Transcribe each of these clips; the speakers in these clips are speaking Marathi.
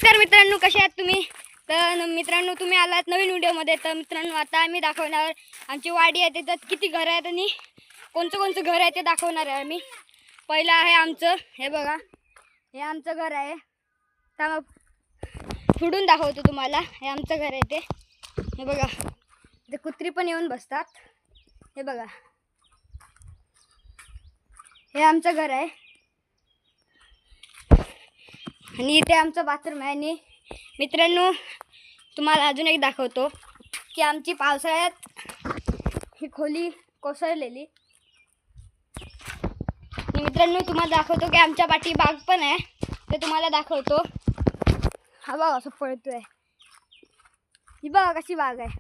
नमस्कार मित्रांनो, कसे आहात तुम्ही? तर मित्रांनो, तुम्ही आलात नवीन व्हिडिओमध्ये. तर मित्रांनो, आता आम्ही दाखवणार आमची वाडी आहे, त्याच्यात किती घर आहेत आणि कोणचं घर आहे ते दाखवणार आहे आम्ही. पहिलं आहे आमचं, हे बघा, हे आमचं घर आहे. तर पुढून दाखवतो तुम्हाला. हे आमचं घर आहे, ते हे बघा. ते कुत्री पण येऊन बसतात. हे बघा, हे आमचं घर आहे आणि इथे आमचं बाथरूम आहे. आणि मित्रांनो, तुम्हाला अजून एक दाखवतो की आमची पावसाळ्यात ही खोली कोसळलेली. आणि मित्रांनो, तुम्हाला दाखवतो की आमच्या पाठी बाग पण आहे, ते तुम्हाला दाखवतो. हा बघा असं पळतोय, ही बघा कशी बाग आहे.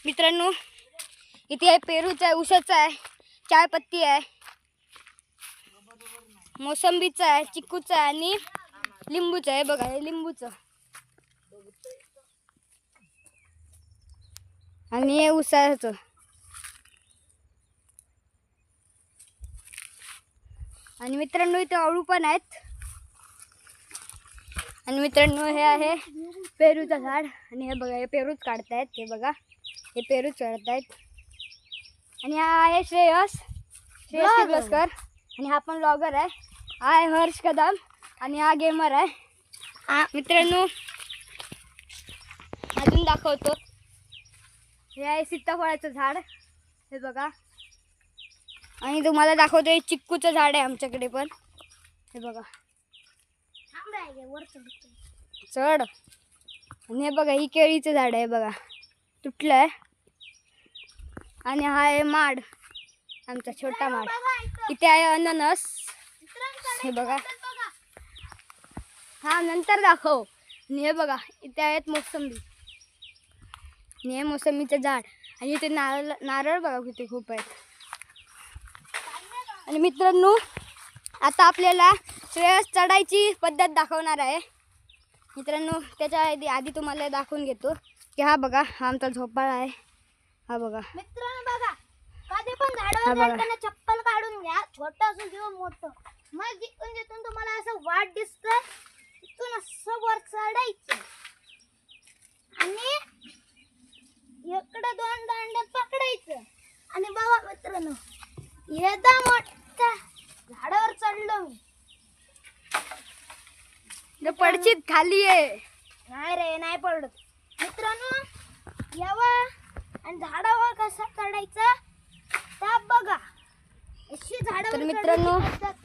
मित्रांनो, इथे आहे पेरूचं आहे, उसाचं आहे, चायपत्ती आहे, मोसंबीचं आहे, चिक्कूचं आहे आणि लिंबूचं आहे. बघा, हे लिंबूचं आणि हे उसाचं. आणि मित्रांनो, इथे अळू पण आहेत. आणि मित्रांनो, हे आहे पेरूचं झाड. आणि हे बघा, हे पेरूच काढतायत. हे बघा, हे पेरूच काढतायत. आणि हा आहे श्रेयस किर्लोस्कर. आणि हा पण ब्लॉगर आहे. हा आहे हर्ष कदम आणि हा गेमर आहे. मित्रांनो, अजून दाखवतो. हे आहे सीताफळाचं झाड, हे बघा. आणि तुम्हाला दाखवतो, हे चिक्कूचं झाड आहे आमच्याकडे पण. हे बघा, चढ. आणि हे बघा, ही केळीचं झाड आहे, बघा तुटलं आहे. आणि हा आहे माड, आमचा छोटा माड. इथे आहे अननस, हे बघा. हा नंतर दाखव. आणि हे बघा, इथे आहेत मोसंबी आणि हे मोसंबीचं झाड. आणि इथे नारळ बघा किती खूप आहेत. आणि मित्रांनो, आता आपल्याला श्रेयस चढायची पद्धत दाखवणार आहे. मित्रांनो, त्याच्या आधी तुम्हाला दाखवून घेतो की हा बघा, हा आमचा झोपाळा आहे. हा बघा मित्रांनो, बघा कधी पण झाडावर चढताना चप्पल काढून घ्या, छोटं असो किंवा मोठं. मग जिथून तुम्हाला असं वाट दिसतं, तिथून असं वर चढायचं आणि इकडे दोन दांड्यात पकडायचं. आणि बघा मित्रांनो, एवढा मोठा झाडावर चढलो मी. पडशीत खाली आहे. नाही रे, नाही पडत. मित्रांनो, यावा आणि झाडावर कसं चढायचं त्या बघा. अशी झाडावर. तर मित्रांनो,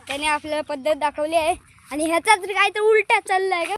त्याने आपल्याला पद्धत दाखवली आहे. आणि ह्याचाच काय तर उलटा चाललाय का.